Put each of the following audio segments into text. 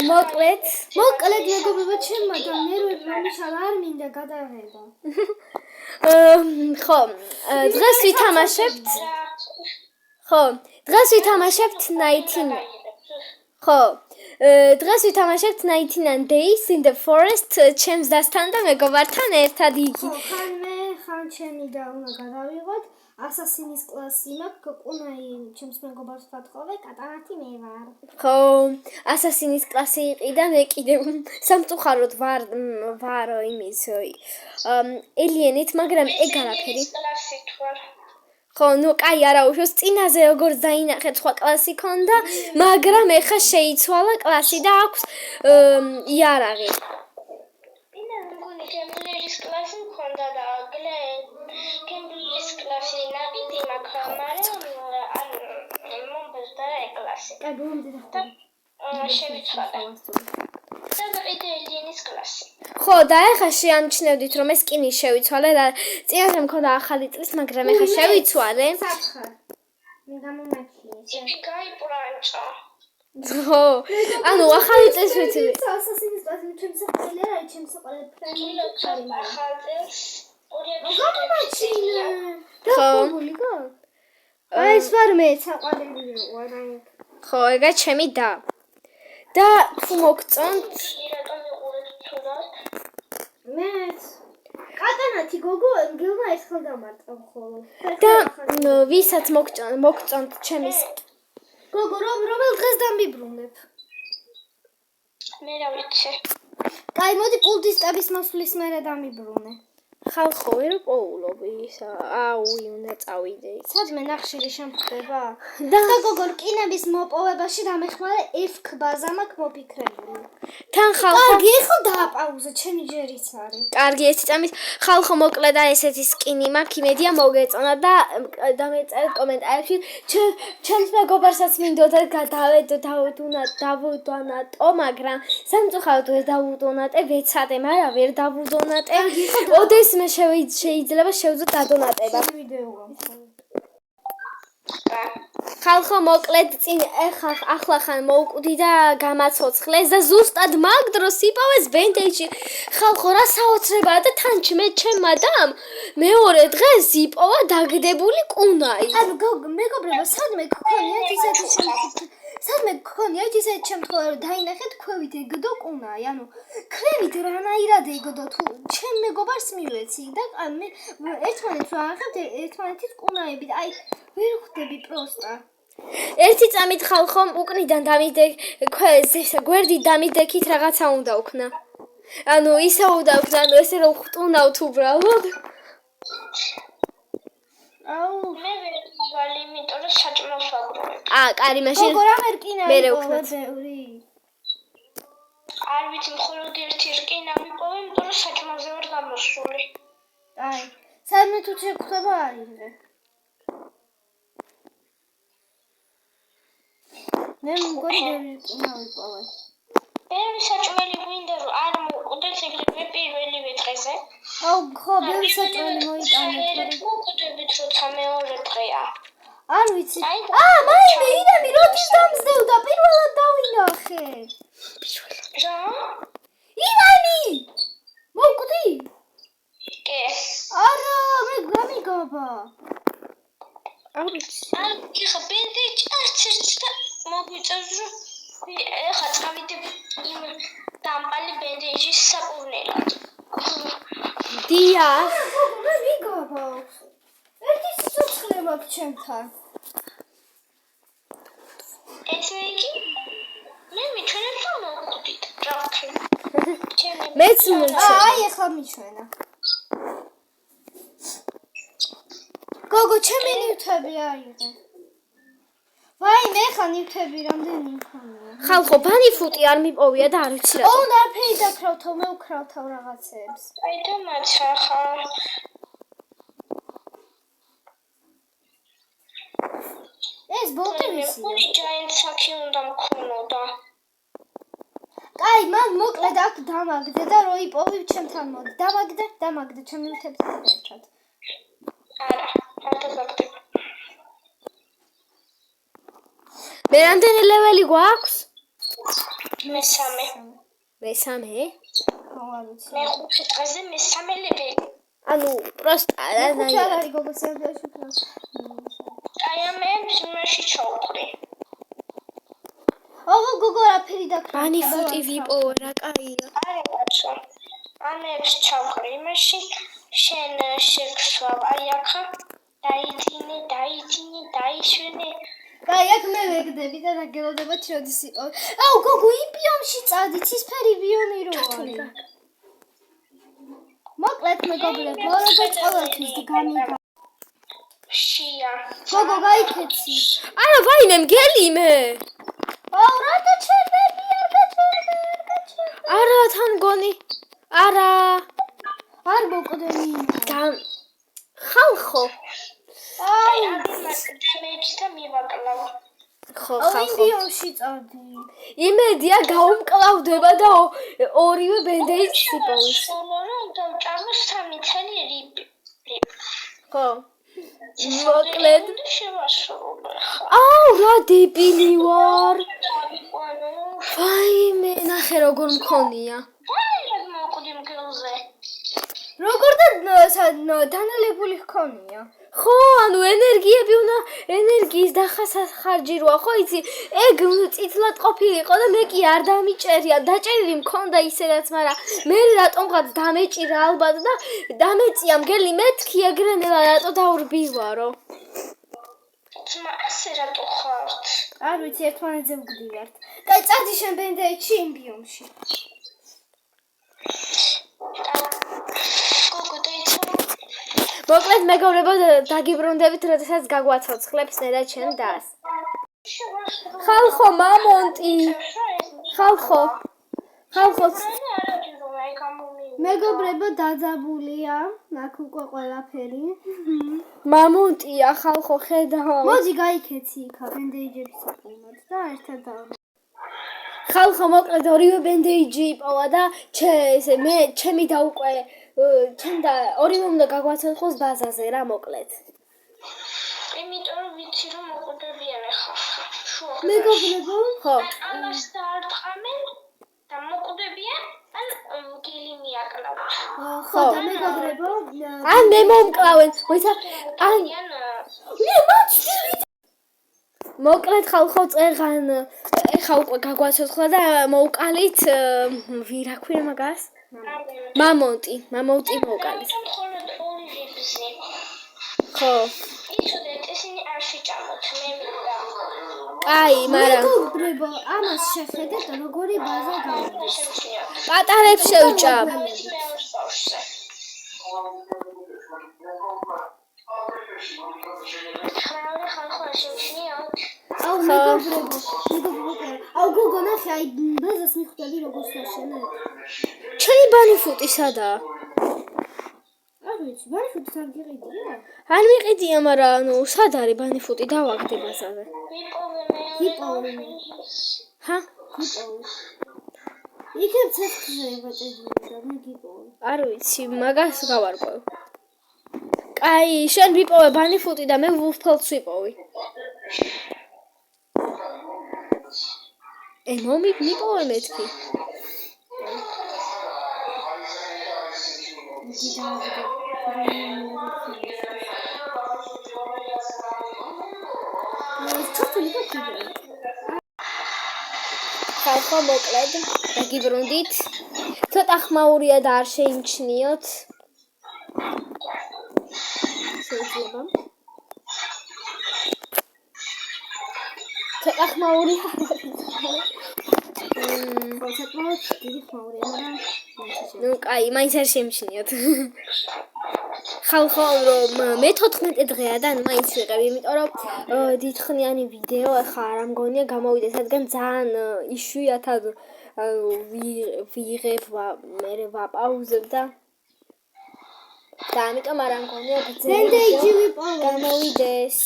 მოკლედ მეგობრებო, ჩემმა და ნერვები მომიშალა, არ მინდა გადაღება. ხო, დღეს ვითამაშებთ 99 Days in the Forest ჩემს დასთან და მეგობართან ერთად იგი. ხან ჩემი და უნდა გადავიღოთ. Assassin's კლასი მაქვს, ყუნაი ჩემს მეგობარს ვთხოვე, კატანათი მე ვარ. ხო, Assassin's კლასი იყიდა, მე კიდევ სამწუხაროდ ვარ იმის ელიენით, მაგრამ ეგ არაფერი. ხო, ნუ კაი არა უშოს წინაზე როგორც დაინახეთ სხვა კლასი ქონდა, მაგრამ ეხა შეიცვალა კლასი და აქვს იარაღი. Cambridge კლასი მქონდა და Cambridge კლასი ნაბიჯი მაქვს, მაგრამ მომბეზდა კლასი. შევიცვალე. და ელიენის კლასი. ხო, და ეხა შეამჩნევდით რომ ეს კინი შევიცვალე და წინასე მქონდა ახალი წლის, მაგრამ ეხა შევიცვალე. სათხარ. მე გამომაჩინე. იფიკაი პრანჭა. ხო, ანუ ახალი წელს ვიცი. Assassin's კლასი ჩემს ყველა რა ჩემს ყველა ფრენდი ახალწელს 2019. ხო. აი ეს ვარ მე საყვარელი ვარ. ხო, ეგა ჩემი და თუ მოგწონთ მეც კატანათი გოგო გილმა ერთხელ დამარტყა ხოლო. და ვისაც მოგწონთ ჩემის გოგო რომელ დღეს დამიბრუნებ? მე რა ვიცი. კაი, მოდი კულტისტების მოსვლის მერე დამიბრუნე. ხალხო ვერ პოულობ ისა. უნდა წავიდე. სადმე ნახშირი შემხდება? და გოგო რკინების მოპოვებაში დამეხმარე F-ბაზა მაქვს მოფიქრებული. თან ხალხო. კარგი, ეხლა დააპაუზე, ჩემი ჯერიც არის. კარგი, ეს წამის ხალხო მოკლედ ესეთი სკინი მაქვს, იმედია მოგეწონა და დამეწერეთ კომენტარებში. ჩემს მეგობარსაც მინდოდა დავუდონატო, მაგრამ სამწუხაროდ ვერ დავუდონატე, ვეცადე, მაგრამ ვერ დავუდონატე. ოდესმე შეიძლება შევძლო დადონატება. ხალხო მოკლედ წინ ახლა ხან მოუკვდი და გამაცოცხლეს და ზუსტად მაგ დროს იპოვეს ბენდეიჯი. ხალხო რა საოცრებაა და თან ჩემმა დამ მეორე დღეს იპოვა დაგდებული კუნაი. ანუ მეგობრებო, სადმე გქონიათ ისეთი შემთხვევა რომ დაინახეთ ქვევით ეგდო კუნაი, ანუ ქვევით რანაირად ეგდო თუ ჩემ მეგობარს მივეცი და მე ერთმანეთს ვაახებთ ერთმანეთის კუნაებით, აი ვერ ხვდები პროსტა. ერთი წამით ხალხო უკნიდან გვერდით დამიდექით რაღაცა უნდა ვქნა. ანუ ისე უნდა ვქნა, ანუ ესე რომ ხტუნავთ უბრალოდ. აუ მე ვერ ვალი, იმიტომ რომ საჭმელს ვაგროვებ. კარი მაშინ. გოგო რა მერკინა ვიყავ ბევრი. არ ვიცი, მხოლოდ ერთი რკინა ვიპოვე, იმიტომ რომ საჭმელზე ვარ გამოსული. აი, სადმე თუ შეგხვდება არისზე. მე მგონი რკინა ვიპოვე. ბევრი საჭმელი გვინდა რომ არ მოვკვდეთ ეგრევე პირველივე დღეზე. აუ ხო, ბევრი საჭმელი მოიტანეთ. მოვკვდებით როცა მეორე დღეა. არ ვიცი. მაინე ირემი როდის დამზდევდა პირველად დავინახე. რა? ირემი! მოვკვდი? კი. არა, მე გამიგაბა. არ ვიცი. ხა ბენდეიჯი არც და მოგვიწევს რომ ეხა წავიდე იმ დამპალი ბენდეიჯის საკურნელად. დიახ. მე მიგაბა. ერთი სიცოცხლე მაქვს ჩემთან. ეს იგი? მე მიჩვენებ რომ მოვკვდით. რა ვქნა? მეც მიჩვენა. აი ეხლა მიჩვენა. გოგო, ჩემი ნივთები აიღე. ვაი, მე ხა ნივთები რამდენი მქონია. ხალხო, ბანიფუტი არ მიპოვია და არ ვიცი რა. უნდა არაფერი დაქრავთავ, მე ვქრავთავ რაღაცებს. აი და მაცა ხარ. ეს ბოლტი ვიცი. ჯაინტ საքի უნდა მქონოდა. კაი, მან მოკლედ აქ დამაგდე და რო იპოვი ჩემთან მოდი. დამაგდე ჩემი ნივთებთან ერთად. არა, არ დაგაგდებ. მე რამდენი ლეველი გვაქვს? მესამე. მესამე? მეხუთე დღეზე მესამე ლეველი. ანუ პროსტა ხუთი არ არის გოგო სერვერში ფლას. აი მე მაშინ ჩავყრი. ოგო გოგო რაფერი დაქრა? ბანიფუტი ვიპოვე რა კაია. არა კაცო. ამებს ჩავყრი. მაშინ შენ შეგვსვავ. აი ახლა დაიშვენე. კაი, აქ მე ვეგდები და დაგელოდება როდის იყო. აუ გოგო, იმ ბიომში წადი, ცისფერი ბიომი რო არის. მოკლედ მეგობრებო, როგორც ყოველთვის გამიგა. შია. გოგო, გაიქეცი. არა, ვაიმე მგელი მე. აუ, რატო ჩერდები, არ გაჩერდე. არა, თან გონი. არა. არ მოკვდები. ხალხო. აი, ამებს და მივაკლავ. ხო, აუ, იმ ხალხო. ბიომში წადი. იმედია გაუმკლავდება და ორივე ბენდეიჯს იპოვის. სულორო დავჭამო 3 წელი რიბი. ხო. მოკლედ. შევასრულე ხა. აუ, რა დებილი ვარ. ვაიმე, ნახე როგორ მქონია. აი, მოკვდი მგელზე. როგორ და დანალებული ჰქონია. ხო, ანუ ენერგიის დახარჯიროა, ხო იცი? ეგ წითლად ყოფილიყო და მე კი არ დამიჭერია. დაჭერილი მქონდა ისედაც, მაგრამ მე რატომღაც დამეჭირა ალბათ და დამეწია მგელი მეთქი ეგრენელა რატო დავრბივარო. ძმა, ასე რატო ხართ? არ ვიცი, ერთმანეთზე ვგდივართ. კაი, წადი შენ ბენდეიჯში იმ ბიომში. გოგო დაიცვა. მოკლედ მეგობრებო, დაგიბრუნდებით, როდესაც გაგვაცოცხლებს ნედა ჩემ დას. ხალხო, მამონტი. ხალხო. მეგობრებო, დაძაბულია. აქ უკვე ყველაფერი. მამონტია, ხალხო, ხედავ. მოდი გაიქეცი იქა ბენდეიჯების საკუთრად და ერთად დავრი. ხალხო, მოკლედ ორივე ბენდეიჯი იპოვა და მე ჩემი და უკვე ჩემ და ორივე უნდა გაგვაცოცხლოს ბაზაზე რა მოკლედ. იმიტომ რომ ვიცი რომ მოკვდებიან ახლა. მეგობრებო, ხო. ამას დაარტყამენ და მოკვდებიან ან გელი მიაკლავთ. ხო და მეგობრებო, ან მე მომკლავენ, მოიცა ან მე მაცდივით. მოკლედ ხალხო წერღან ეხა უკვე გაგვაცოცხლა და მოვკალით ვირა ქვია მაგას? მამონტი მოვკალით. მხოლოდ ორი რიბზე. ხო. იცოდეთ, ისინი არ შეჭამოთ, მე მინდა. კაი, მაგრამ მეგობრებო, ამას შეხედეთ როგორი ბაზა გაქვს. პატარებს შევჭამ. აუ მეგობრებო, აუ გოგო ნახე, აი ბაზას მიხვდები როგორ შეშენებ. ჩემი ბანიფუტი სადაა? არ ვიცი, ბანიფუტი არ გიყიდია? არ მიყიდია, მაგრამ ანუ სად არის ბანიფუტი? დავაგდე ბაზაზე. იპოვე. ჰა? იპოვე. იქებ ცეცხლზე ვაჭედილი და მე გიპოვე. არ ვიცი, მაგას გავარკვევ. კაი, შენ ვიპოვე ბანიფუტი და მე ვულფელს ვიპოვი. მიპოვე მეთქი. ხალხო მოკლედ დაგიბრუნდით. ცოტა ხმაურია და არ შეიმჩნიოთ. შეიძლება. ცოტა ხმაური. ნუ კაი, მაინც არ შემჩნიოთ. ხალხო, რომ მე 14 დღეა და მაინც ვიყევ, იმიტომ რომ დიდხნიანი ვიდეო ახლა არ მგონია გამოვიდა, სადგან ძალიან იშვიათად ვიღებ, მე ვაპაუზებ და ამიტომ არ მგონია ბენდეიჯი ვიპოვე. გამოვიდეს.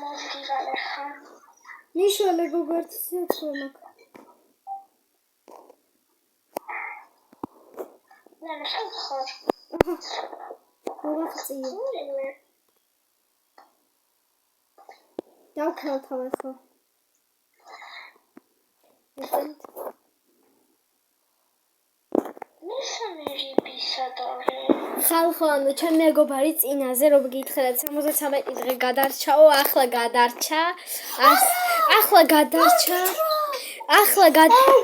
მოდი გარეხა. ნიშალე გოგო ერთი სიაცვლა მაქვს. ნანა ხარ. მოვახწიე. დავქალთავ ახლა. ხალხო, ანუ ჩემი მეგობარი წინაზე რომ გითხრათ 73 დღე გადარჩაო, ახლა გადარჩა.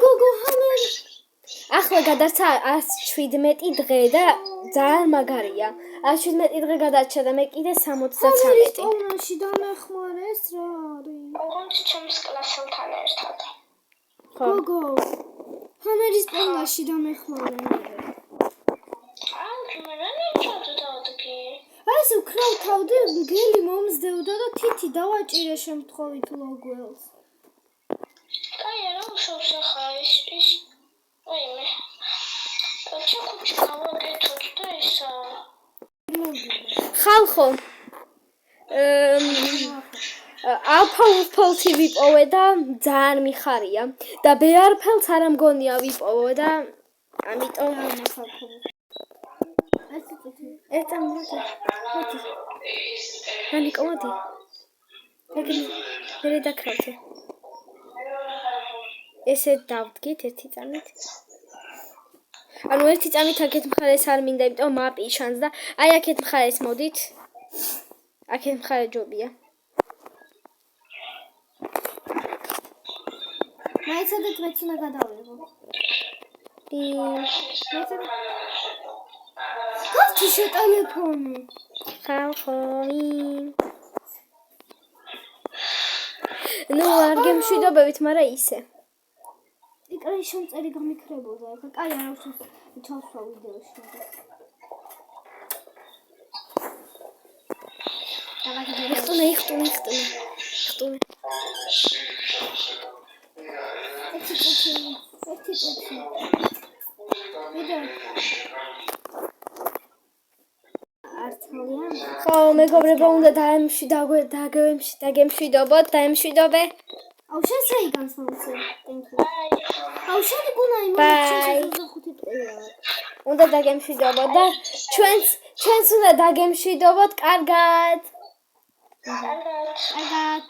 გოგო, ჰამერი. ახლა გადარჩა 117 დღე და ძალიან მაგარია. 117 დღე გადარჩა და მე კიდე 73. პოვნაში დამეხმარეს რა არის? ოღონდ ჩემს კლასელთან ერთად. გოგო, ჰამერის პოვნაში დამეხმარე. ეს უკრავთავდი, გელი მომსდევდა და თითი დავაჭირე შემთხვევით ლოგველს. კაი, არა უშავს ახლა ის ვაიმე. ჩაკუჩი გავაკეთოთ და ისა. ხალხო, ალფა-უფალთი ვიპოვე და ძალიან მიხარია და ბეარფელს არ მგონია ვიპოვე და ამიტომ ეცა მოდი. ანიკო მოდი. მე დაკრავთე. ესე დავდგით ერთი წამით. ანუ ერთი წამით აქეთ მხარეს არ მინდა, იმიტომ მაპი შანს და აი აქეთ მხარეს მოდით. აქეთ მხარე ჯობია. მაიცადეთ მეც უნდა გადავიღო. გასცი შეტელეფონი. ხალხო. ნუ არ გემშვიდობებით, მაგრამ ისე. ეკრანი შემწერი გამიქრებოდა. ახლა კაი არა უშავს ჩავსვა ვიდეოში. იხტუნე. ხო, მეგობრებო, უნდა დაგემშვიდობოთ, დაემშვიდობე. აუ შენ შეიგანს მომცე. Thank you. აუ შენ გუნა იმას 5 წელია. უნდა დაგემშვიდობოთ და ჩვენს უნდა დაგემშვიდობოთ კარგად. კარგად.